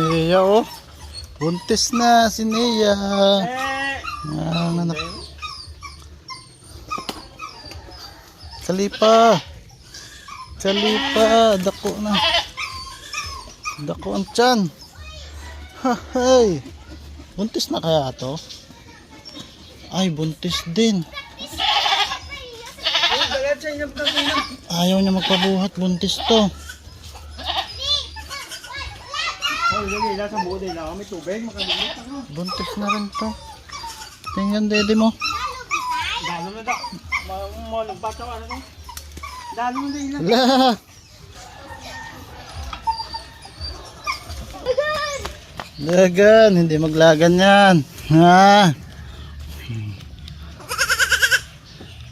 Nea, oh. Buntis na si Nea. Yan, anak. Salipa. Salipa. Dako na. Dako ang tiyan. Hay. Buntis na kaya to? Ay, buntis din. Ayaw niya magpabuhat. Buntis to. Buntis na rin to. Tingnan dede mo. Wala. Lagan. Hindi maglagan yan. Ha?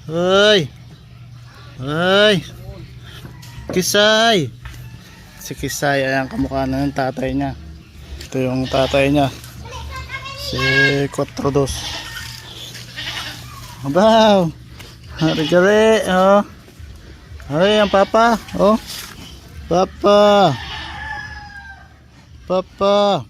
Hoy. Hoy. Kisay. Si Kisay ay ang kamukha na ng tatay niya. Ito yung tatay niya. Si 42. Abaw. Hari-gari. Oh. Ay, ang papa. Oh. Papa. Papa.